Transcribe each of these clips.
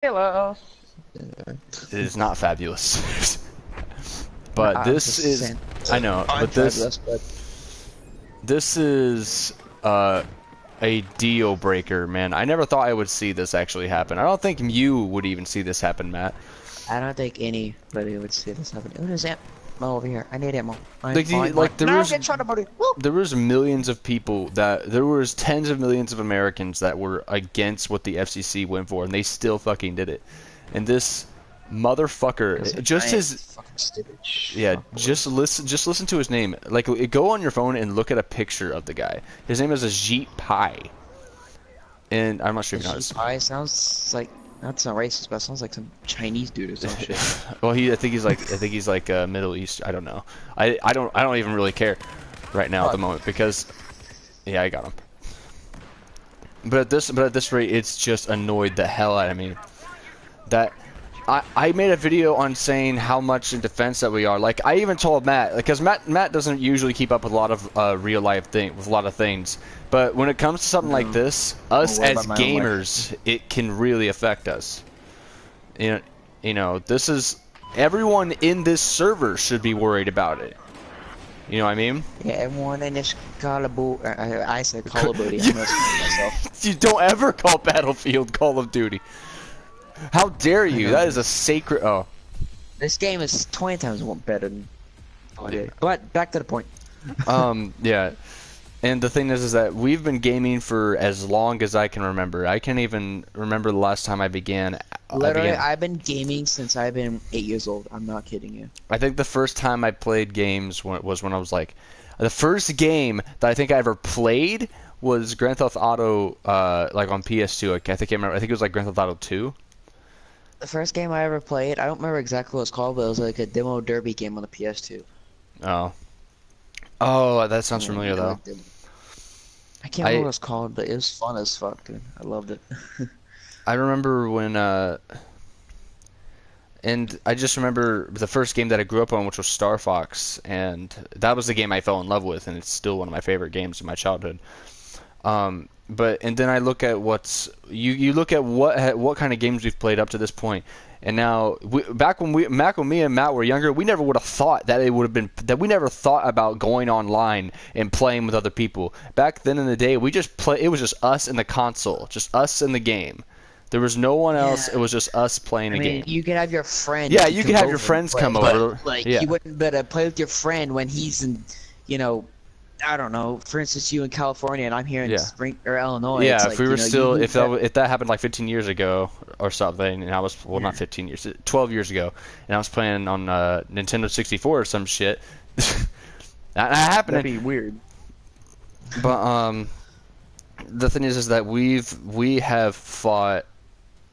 Hello. It is not fabulous. No, But I'm this just is, saying. I know, I'm but this fabulous, but this is a deal breaker, man. I never thought I would see this actually happen. I don't think you would even see this happen, Matt. I don't think anybody would see this happen. What is ammo over here? I need ammo. Like, Mine. there No, was get shot about it. Woo! millions of people that there was tens of millions of Americans that were against what the FCC went for, and they still fucking did it. And this Because motherfucker, just giant his fucking stupid yeah, fuckboy. just listen to his name. Like, go on your phone and look at a picture of the guy. His name is Ajit Pai, and I'm not sure The if you know G this. pie sounds like that's not racist, but it sounds like some Chinese dude or some shit. Well, I think he's like Middle East. I don't know. I don't even really care right now at the Fuck. moment because yeah, I got him. But at this rate, it's just annoyed the hell out of me. That I made a video on saying how much in defense that we are. Like, I even told Matt, because Matt doesn't usually keep up with a lot of real life with a lot of things. But when it comes to something like No, this, don't us worry as about my own life. gamers, it can really affect us. You know, this is everyone in this server should be worried about it. You know what I mean? Yeah, everyone in this Call of Duty. I said Call of Duty. I must myself. You don't ever call Battlefield Call of Duty. How dare I you? know, That is dude. a sacred. Oh. This game is 20 times more better than Call of Duty. But back to the point. Yeah. And the thing is that we've been gaming for as long as I can remember. I can't even remember the last time I began. Literally, I've been gaming since I've been 8 years old. I'm not kidding you. I think the first time I played games was when I was like, the first game that I think I ever played was Grand Theft Auto, like on PS2. Like, I think it was like Grand Theft Auto 2. The first game I ever played, I don't remember exactly what it's called, but it was like a demo derby game on the PS2. Oh, oh, that sounds Yeah, familiar I though. liked it. I can't remember I what it's called, but it was fun as fuck, dude. I loved it. I remember when and I just remember the first game that I grew up on, which was Star Fox, and that was the game I fell in love with, and it's still one of my favorite games in my childhood. But and then I look at you look at what kind of games we've played up to this point, and now back when me and Matt were younger, we never would have thought that it would have been that we never thought about going online and playing with other people. Back then in the day, we just play. It was just us in the console, just us in the game. There was no one else. It Yeah. was just us playing I a mean, game. you could have your friend Yeah, if you you could come have your over and friends play, come but over. like Yeah. you wouldn't better play with your friend when he's in, you know, I don't know. For instance, you in California and I'm here in Yeah. Spring or Illinois. It's Yeah, if like we were still, you better, if that happened like 15 years ago or something, and I was, well, not yeah, 15 years, 12 years ago, and I was playing on Nintendo 64 or some shit, that that'd happening. be weird. But the thing is that we have fought.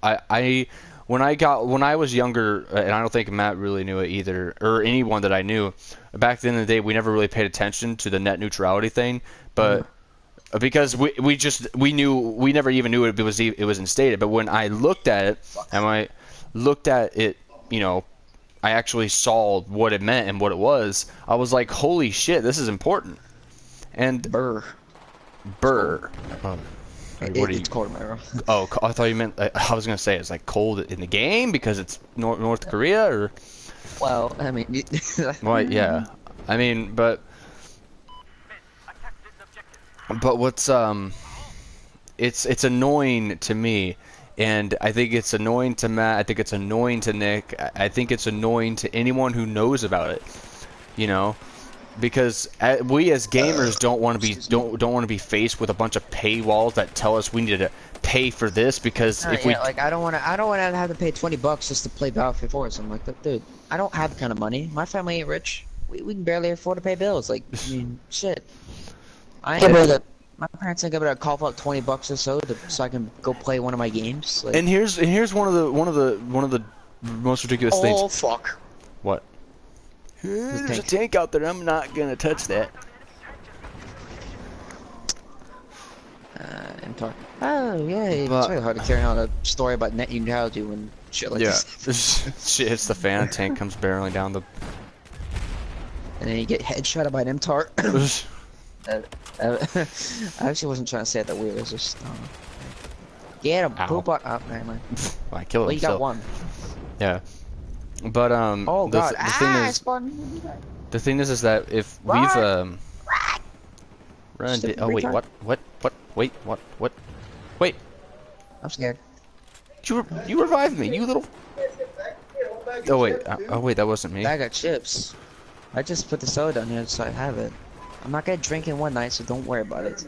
I when I was younger, and I don't think Matt really knew it either, or anyone that I knew. Back then in the day, we never really paid attention to the net neutrality thing, Uh, but because we knew we never even knew it was instated. But when I looked at it, and when I looked at it, you know, I actually saw what it meant and what it was. I was like, holy shit, this is important. And Burr. Burr. What are you? It's cold, Myro. Oh, I thought you meant. I was gonna say it's like cold in the game because it's North Korea, or Well, I mean, well, yeah. I mean, but what's it's annoying to me, and I think it's annoying to Matt. I think it's annoying to Nick. I think it's annoying to anyone who knows about it. You know, because we as gamers don't want to be don't want to be faced with a bunch of paywalls that tell us we need to pay for this because if we yeah, like I don't want to have to pay $20 just to play Battlefield 4 or something like that, dude. I don't have that kind of money. My family ain't rich. We can barely afford to pay bills. Like, I mean, shit. I ain't able to. My parents ain't gonna call for like $20 or so so I can go play one of my games. Like, and here's one of the most ridiculous things. oh fuck. What? The There's a tank. tank out there. I'm not gonna touch that. MTAR. Oh yeah, it's But really hard to carry on a story about net neutrality when shit like yeah, this. shit hits the fan. Tank comes barreling down the. And then you get headshot by an MTAR. I actually wasn't trying to say it that weird. It was just. Get him. Ow. Poop on. Oh, never mind. I killed Well, him you got still. one. Yeah. But Oh god. the thing is, Spawn. the thing is that if we've Run! run. Stupid Oh wait, retard. what? Wait, what? Wait, I'm scared. you revived me, you little. Oh wait, that wasn't me. Bag of chips. I just put the soda down here so I have it. I'm not gonna drink in one night, so don't worry about it.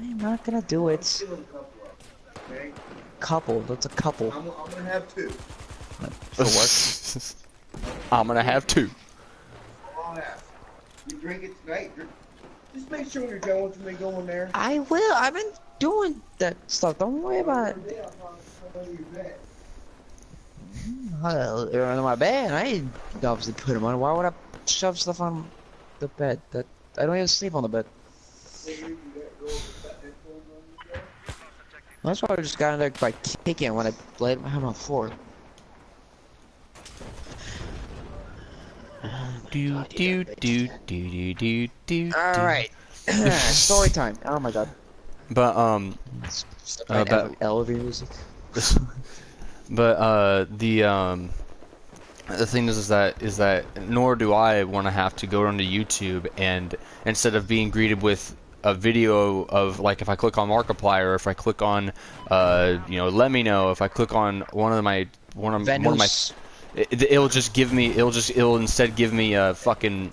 I'm not gonna do it. Couple. That's a couple. I'm gonna have 2. For work. I'm gonna have 2. I'll have. You drink it tonight. Just make sure when you're going to me going there. I will. I've been doing that stuff. Don't worry about it. They're under my bed. I didn't obviously put them on. Why would I shove stuff on the bed? That I don't even sleep on the bed. That's why I just got in there by kicking when I laid my hand on the floor. Alright. Story time. Oh my god. But elevator music. But the thing is that nor do I want to have to go onto YouTube and instead of being greeted with a video of like if I click on Markiplier or if I click on you know, let me know, if I click on one of my it'll just give me it'll instead give me a fucking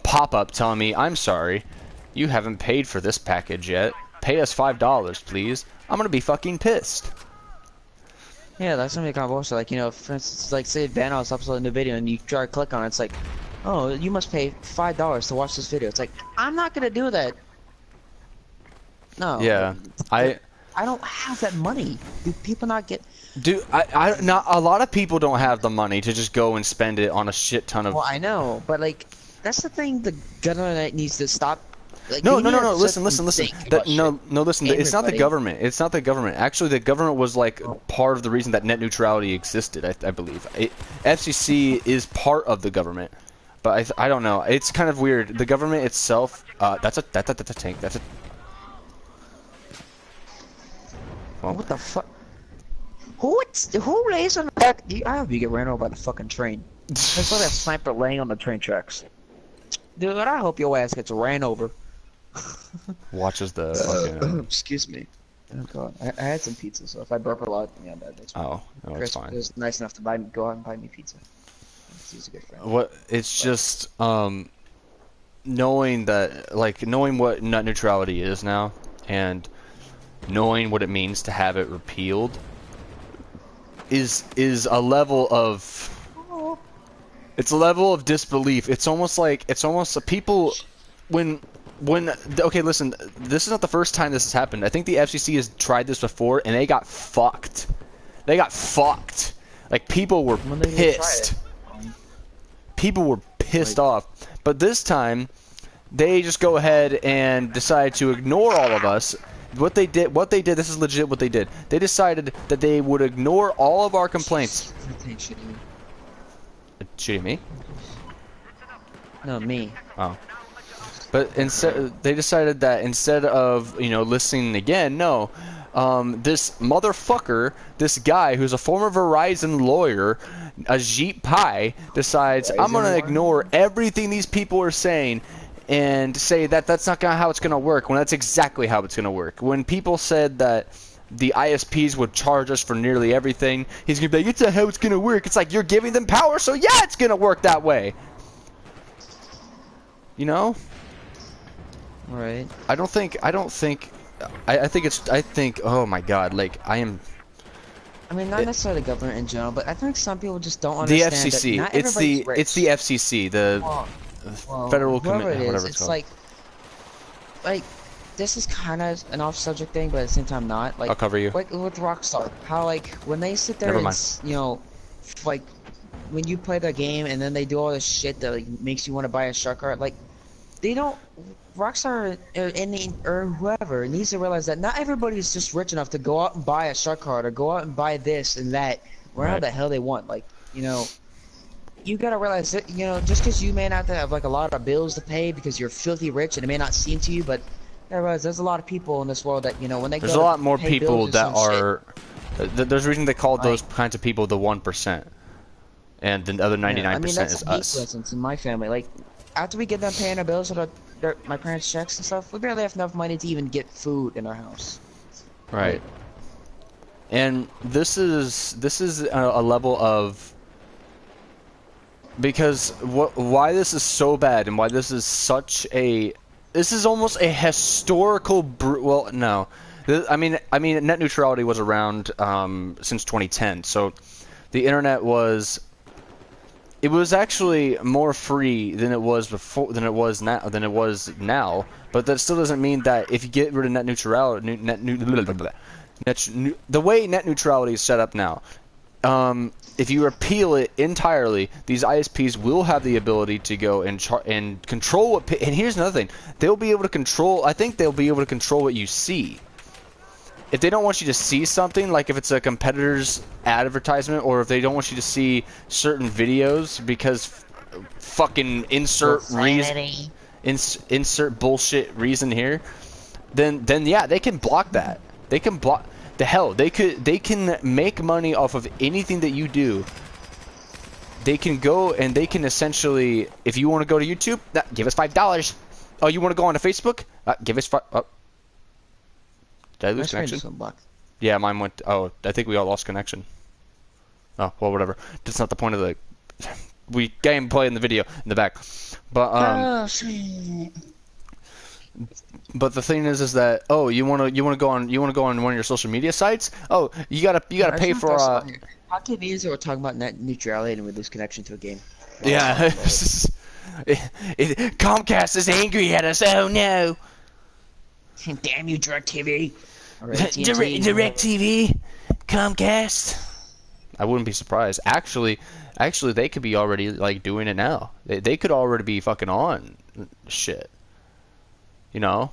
pop-up telling me, I'm sorry, you haven't paid for this package yet, pay us $5 please. I'm gonna be fucking pissed. Yeah, that's gonna be kind of bullshit. Like, you know, for instance, like say Vanos uploads a new video and you try to click on it, it's like, oh, you must pay $5 to watch this video. It's like, I'm not gonna do that. No. Yeah, I don't have that money. Do people not get? Dude, not a lot of people don't have the money to just go and spend it on a shit ton of. Well, I know, but like, that's the thing. The government needs to stop. Like, No. they need to Listen. think That, about no. Listen. shit. It's not the Everybody. government. It's not the government. Actually, the government was like part of the reason that net neutrality existed. I believe. FCC is part of the government, but I don't know. It's kind of weird. The government itself. That's a tank. That's a. Well, What the fuck? Who lays on the back? I hope you get ran over by the fucking train. There's like a sniper laying on the train tracks. Dude, I hope your ass gets ran over. watches the fucking. Excuse me. Oh god, I had some pizza, so if I burp a lot, yeah, that's fine. Oh, no, it's Chris fine. was nice enough to go out and buy me pizza. He's a good friend. What it's just knowing that, like, knowing what net neutrality is now and knowing what it means to have it repealed is a level of it's a level of disbelief. It's almost people when okay, listen, this is not the first time this has happened. I think the FCC has tried this before and they got fucked. Like, people were pissed. People were pissed off. But this time they just go ahead and decide to ignore all of us. What they did, this is legit what they did. They decided that they would ignore all of our complaints. Shooting me? No, me. Oh. But instead, they decided that instead of, you know, listening again, no. This motherfucker, this guy who's a former Verizon lawyer, Ajit Pai, decides, I'm going to ignore everything these people are saying and say that that's not how it's going to work, when that's exactly how it's going to work. When people said that the ISPs would charge us for nearly everything, he's going to be like, it's not how it's going to work. It's like, you're giving them power, so yeah, it's going to work that way. You know? Right. I think, oh my god, like, I mean, not necessarily the government in general, but I think some people just don't understand the FCC. that not It's the FCC, the Federal Commission, whatever it's called. like, this is kind of an off-subject thing, but at the same time not. Like, I'll cover you. Like with Rockstar, how like when they sit there Never and mind. you know, like when you play the game and then they do all this shit that like, makes you want to buy a shark card, like they don't. Rockstar or whoever needs to realize that not everybody is just rich enough to go out and buy a shark card or go out and buy this and that wherever the hell they want. Like, you know, you gotta realize that, you know, just because you may not have like a lot of bills to pay because you're filthy rich and it may not seem to you, but There's a lot of people in this world that, you know, when they There's go a to lot more pay people bills or that some shit, are. There's a reason they call those like, kinds of people the 1%, and the other yeah, I mean, 99% that's is me, for us. instance, in my family. Like, after we get done paying our bills or my parents' checks and stuff, we barely have enough money to even get food in our house. Right. Like, And this is a level of, because why this is so bad and why this is such a, this is almost a historical well, no. I mean net neutrality was around since 2010. So the internet was, it was actually more free than it was before, than it was now, but that still doesn't mean that if you get rid of net neutrality, the way net neutrality is set up now, if you repeal it entirely, these ISPs will have the ability to go and control what. And here's another thing: they'll be able to control. I think they'll be able to control what you see. If they don't want you to see something, like if it's a competitor's advertisement, or if they don't want you to see certain videos because fucking insert reason, insert bullshit reason here, then yeah, they can block that. They can block the hell. They can make money off of anything that you do. They can go and they can essentially, if you want to go to YouTube, give us $5. Oh, you want to go on to Facebook? Give us 5. Oh. Did I lose connection? Yeah, mine went. Oh, I think we all lost connection. Oh, well, whatever. That's not the point of the gameplay in the video in the back. But but the thing is that, oh, you want to go on one of your social media sites? Oh, you gotta pay for how convenient we're talking about net neutrality and we lose connection to a game. Yeah. Comcast is angry at us. Oh no. Damn you, DirecTV. DirecTV, Comcast. I wouldn't be surprised. Actually, they could be already like doing it now. They could already be fucking on shit. You know?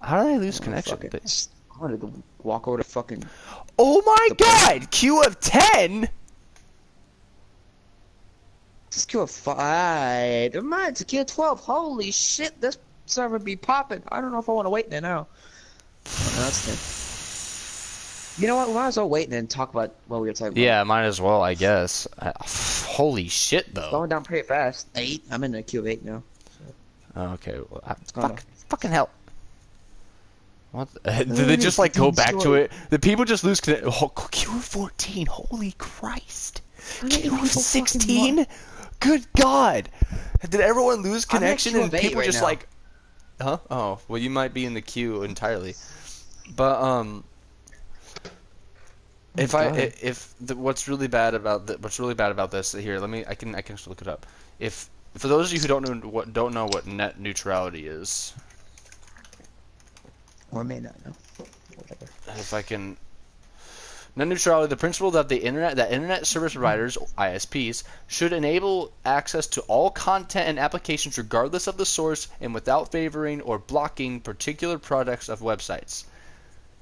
How did I lose connection? I wanted to walk over to fucking. Oh my god! Q of 10. It's Q of 5. Never mind, it's a Q of 12. Holy shit, this server be popping. I don't know if I want to wait there now. Oh, no, that's 10. You know what? We might as well wait and then talk about what we were talking about. Yeah, might as well, I guess. Holy shit, though. Going down pretty fast. 8. I'm in a Q of 8 now. Okay, well, fucking hell. What? Did they just like go back to it? The people just lose connection. Oh, Q of 14. Holy Christ. Q of 16. Good God. Did everyone lose connection and people just like? Huh? Oh, well, you might be in the queue entirely. But what's really bad about this here? I can just look it up. If for those of you who don't know what net neutrality is, or may not know. Whatever. If I can. Net neutrality, the principle that internet service providers, ISPs, should enable access to all content and applications regardless of the source and without favoring or blocking particular products of websites.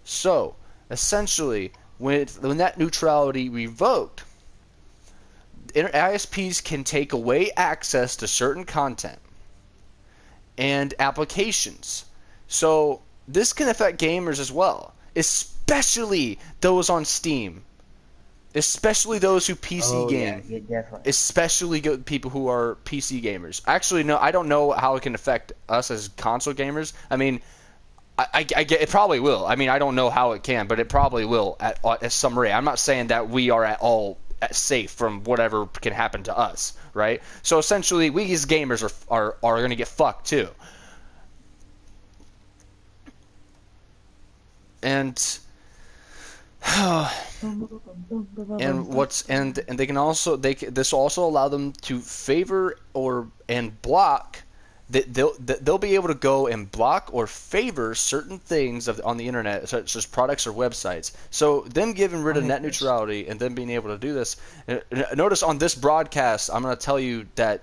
So, essentially, with net neutrality revoked, ISPs can take away access to certain content and applications. So, this can affect gamers as well. Especially those on Steam. Especially those who PC game. Yeah, definitely. Especially people who are PC gamers. Actually, no, I don't know how it can affect us as console gamers. I mean, I get it probably will. I mean, I don't know how it can, but it probably will at some rate. I'm not saying that we are at all safe from whatever can happen to us, right? So essentially, we as gamers are going to get fucked too. And they can also this will also allow them to favor and block. They'll be able to go and block or favor certain things on the internet, such as products or websites. So them getting rid of net neutrality and them being able to do this. Notice on this broadcast, I'm going to tell you that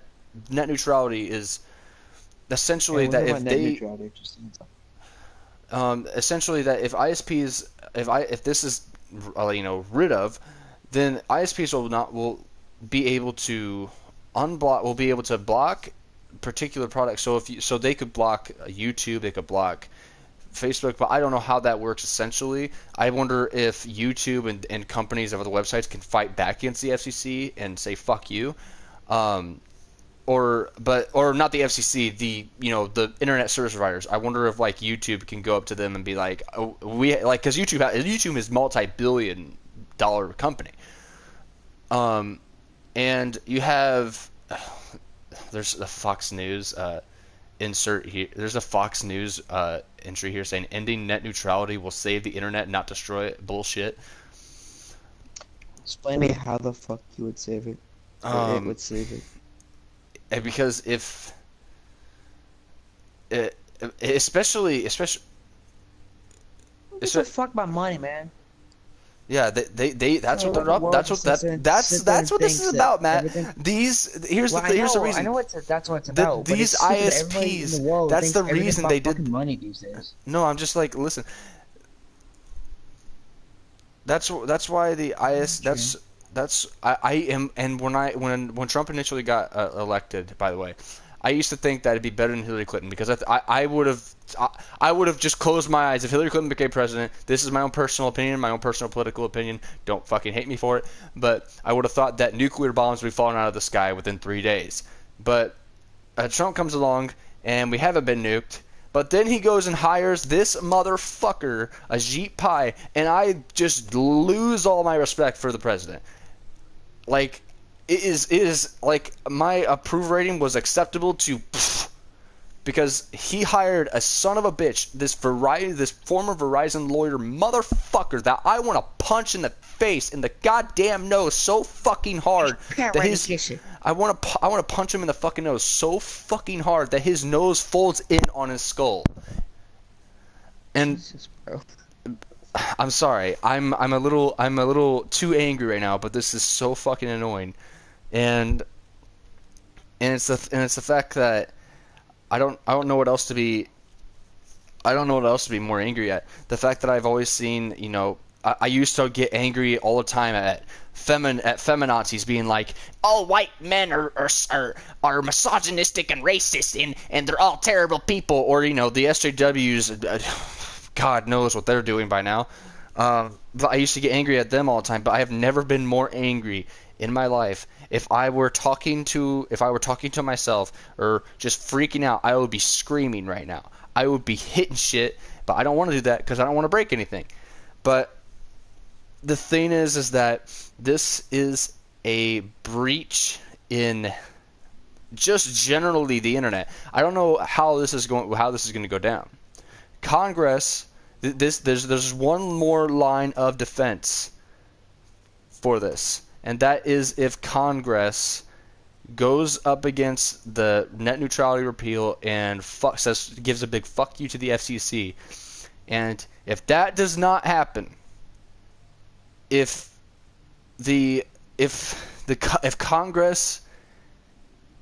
net neutrality is essentially that if they. Essentially, that if ISPs, if this is rid of, then ISPs will be able to block particular products. So so they could block YouTube, they could block Facebook, but I don't know how that works essentially. I wonder if YouTube and companies of other websites can fight back against the FCC and say fuck you. Um, or not the FCC, the internet service providers. I wonder if like YouTube can go up to them and be like, oh, because YouTube is multi-billion-dollar company. And you have there's a Fox News insert here. There's a Fox News entry here saying ending net neutrality will save the internet, not destroy it. Bullshit. Explain me how the fuck you would save it, or it Um, would save it. because if it, especially Who gives a fuck about money, man? yeah, they that's what The they're up. world That's just what sits there that's and what this is thinks that about, Matt. everything. Here's Well, here's the I reason. know that's what it's about, but it's These stupid that everybody in the ISPs, world that's thinks the everything's reason about they fucking did. money these days. No, I'm just like, listen. That's why the IS True. that's I am. And when Trump initially got elected, by the way, I used to think that it'd be better than Hillary Clinton because I would have just closed my eyes if Hillary Clinton became president. This is my own personal opinion, my own personal political opinion. Don't fucking hate me for it, but I would have thought that nuclear bombs would be falling out of the sky within 3 days. But Trump comes along and we haven't been nuked. But then he goes and hires this motherfucker, Ajit Pai, and I just lose all my respect for the president. Like, it is like my approval rating was acceptable to because he hired a son of a bitch, this former Verizon lawyer motherfucker that I want to punch in the face, in the goddamn nose so fucking hard that I want to punch him in the fucking nose so fucking hard that his nose folds in on his skull. And Jesus, bro. I'm sorry, I'm a little too angry right now, but this is so fucking annoying, and it's the fact that I don't know what else to be. I don't know what else to be more angry at. The fact that I've always seen, I used to get angry all the time at feminazis being like, all white men are misogynistic and racist and they're all terrible people, or the SJWs, God knows what they're doing by now. But I used to get angry at them all the time. But I have never been more angry in my life. If I were talking to myself or just freaking out, I would be screaming right now. I would be hitting shit, but I don't want to do that because I don't want to break anything. But the thing is that this is a breach in just generally the internet. I don't know how this is going to go down. Congress, there's one more line of defense for this, and that is if Congress goes up against the net neutrality repeal and gives a big fuck you to the FCC. And if that does not happen, if Congress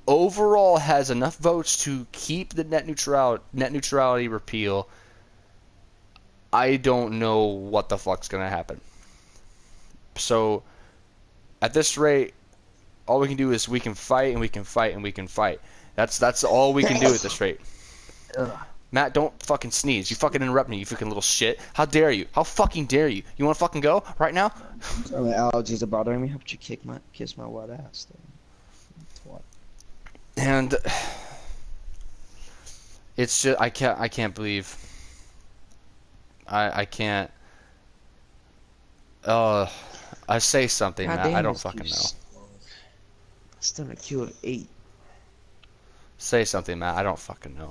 overall has enough votes to keep the net neutrality repeal, I don't know what the fuck's gonna happen. So at this rate, all we can do is we can fight and we can fight and we can fight. That's all we can do at this rate. Matt, don't fucking sneeze. You fucking interrupt me, you fucking little shit. How dare you? How fucking dare you? You wanna fucking go right now? Sorry, my allergies are bothering me. How about you kiss my wet ass? What? And it's just I can't believe I can't. I say something, Matt. I don't fucking know. Still in a queue of 8. Say something, Matt. I don't fucking know.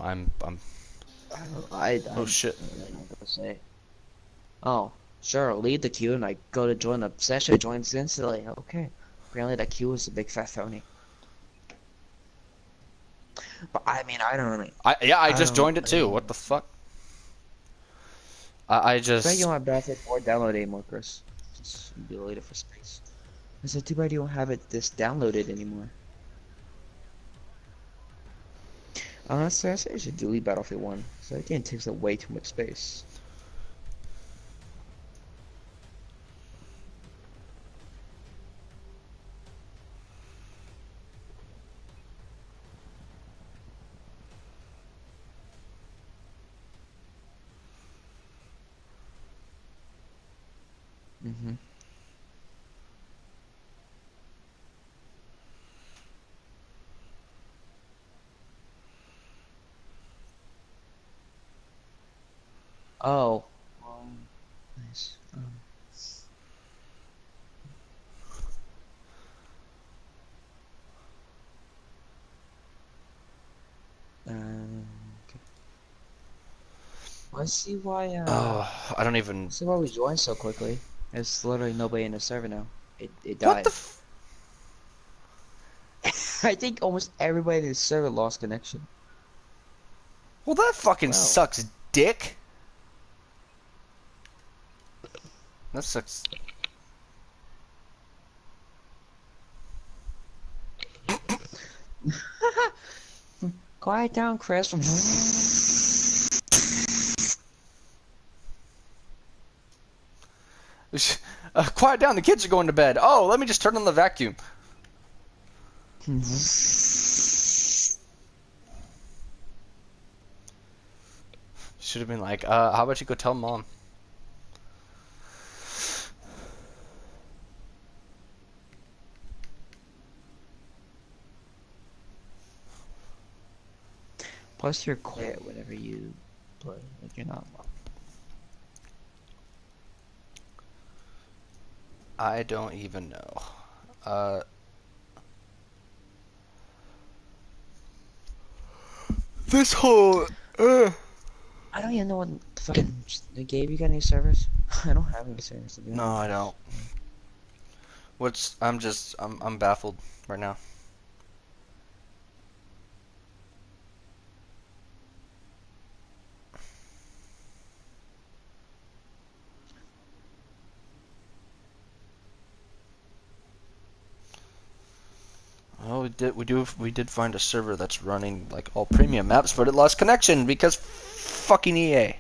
Oh shit. I don't know what to say. Oh, sure. I'll leave the queue and I go to join the session. It joins instantly. Okay. Apparently that queue is a big fat phony. But I mean, I don't really. I just joined it too. What the fuck? I just. Too bad you don't have Battlefield 4 downloaded anymore, Chris. Just delete it for space. I said, too bad you don't have this downloaded anymore. Honestly, I say you should delete Battlefield 1. So that game takes up way too much space. Mm-hmm. Oh. Nice. Okay. Well, I see why. Oh, I don't even. See why we joined so quickly. There's literally nobody in the server now. It What the? died. I think almost everybody in the server lost connection. Well, that fucking Well, sucks, dick. That sucks. quiet down, Chris. Quiet down, the kids are going to bed. Oh, let me just turn on the vacuum. Should have been like, how about you go tell mom? Plus, you're quiet whenever you play. Like you're not. I don't even know. Uh, this whole. I don't even know what fucking they gave you. Got any servers? I don't have any servers to be No, honest. I don't. I'm baffled right now. Well, we did find a server that's running like all premium maps, but it lost connection because fucking EA.